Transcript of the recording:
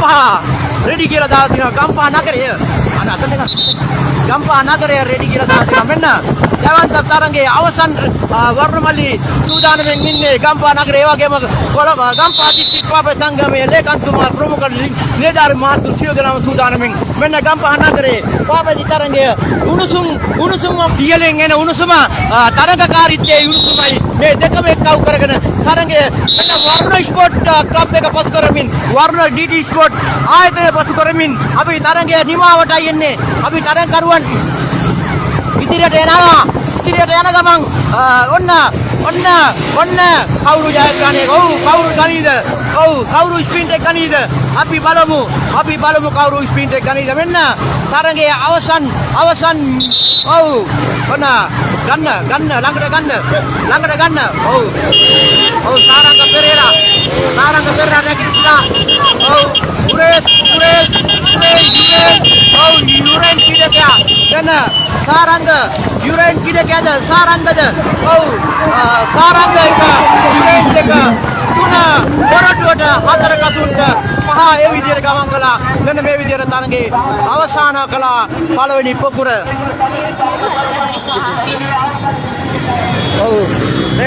5 ready කියලා දාලා තිනවා. ගම්පහ නගරය. අන්න අතට ගම්පහ නගරය රෙඩි කියලා දාලා තිනවා. මෙන්න ජයවන්ත තරඟයේ අවසන් වර්ණමලි සූදානම්ෙන් ඉන්නේ ගම්පහ නගරය. ඒ වගේම කොළඹ ගම්පහ දිස්ත්‍රික් පාප සංගමයේ ලේකම්තුමා ප්‍රමුඛ නිලධාරි මහත්තු සියලු දෙනාම සූදානම්ෙන් මෙන්න ගම්පහ නගරයේ පාපදි තරඟය උණුසුම පියලෙන් එන උණුසුම තරඟකාරීත්වයේ උණුසුමයි මේ දෙකම එක්කව කරගෙන තරඟය මෙන්න වර්ණ ස්පෝර්ට් ක්ලබ් එක පසු කරමින් වර්ණ ඩීටී ස්පෝර්ට් ආයතනය පසු කරමින් අපි තරඟය නිමාවටයි එන්නේ. අපි තරඟකරුවන් ඉදිරියට යනවා. ඉදිරියට යන ගමන් ඔන්න කවුරු ජයග්‍රහණය කවුරු ගනීද? කවුරු ස්ප්‍රින්ට් එක ගනීද? අපි බලමු කවුරු ස්ප්‍රින්ට් එක ගනීද? මෙන්න තරඟයේ අවසන් ඔන්න ගන්න ළඟට ගන්න සාරංග පෙරේරා නැගිටලා උරේස් යුරෙන් කිඩකයා යන සාරංග යුරෙන් කිඩකයාද සාරංගද සාරංග එක යුරෙන් දෙක තුන පොරටුවට හතර කතුන්ට පහ ඒ විදිහට ගමන් කළා. මෙන්න මේ විදිහට තරඟේ අවසන් කළා පළවෙනි පොකුර.